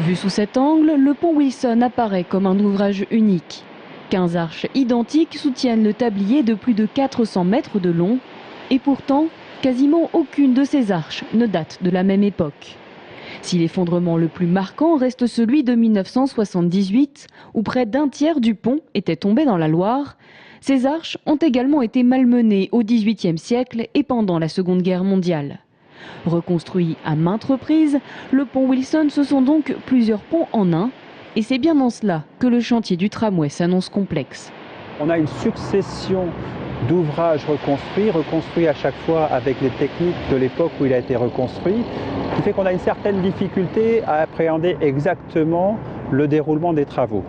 Vu sous cet angle, le pont Wilson apparaît comme un ouvrage unique. 15 arches identiques soutiennent le tablier de plus de 400 mètres de long. Et pourtant, quasiment aucune de ces arches ne date de la même époque. Si l'effondrement le plus marquant reste celui de 1978, où près d'un tiers du pont était tombé dans la Loire, ces arches ont également été malmenées au XVIIIe siècle et pendant la Seconde Guerre mondiale. Reconstruit à maintes reprises, le pont Wilson, ce sont donc plusieurs ponts en un. Et c'est bien en cela que le chantier du tramway s'annonce complexe. On a une succession d'ouvrages reconstruits à chaque fois avec les techniques de l'époque où il a été reconstruit, ce qui fait qu'on a une certaine difficulté à appréhender exactement le déroulement des travaux.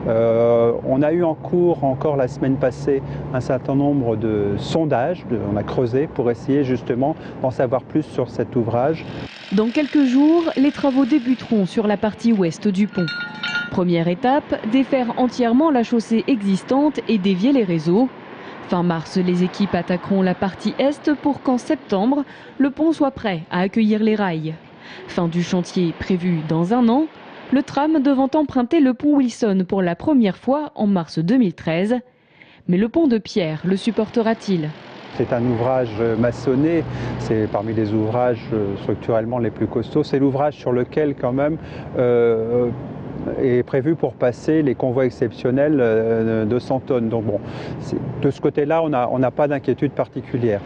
On a eu en cours encore la semaine passée un certain nombre de sondages, on a creusé pour essayer justement d'en savoir plus sur cet ouvrage. Dans quelques jours, les travaux débuteront sur la partie ouest du pont. Première étape, défaire entièrement la chaussée existante et dévier les réseaux. Fin mars, les équipes attaqueront la partie est pour qu'en septembre, le pont soit prêt à accueillir les rails. Fin du chantier prévu dans un an, le tram devant emprunter le pont Wilson pour la première fois en mars 2013. Mais le pont de pierre le supportera-t-il ? C'est un ouvrage maçonné, c'est parmi les ouvrages structurellement les plus costauds. C'est l'ouvrage sur lequel quand même est prévu pour passer les convois exceptionnels de 100 tonnes. Donc bon, de ce côté-là, on n'a pas d'inquiétude particulière.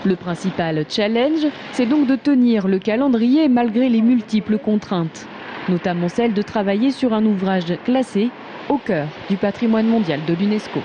Le principal challenge, c'est donc de tenir le calendrier malgré les multiples contraintes, notamment celle de travailler sur un ouvrage classé au cœur du patrimoine mondial de l'UNESCO.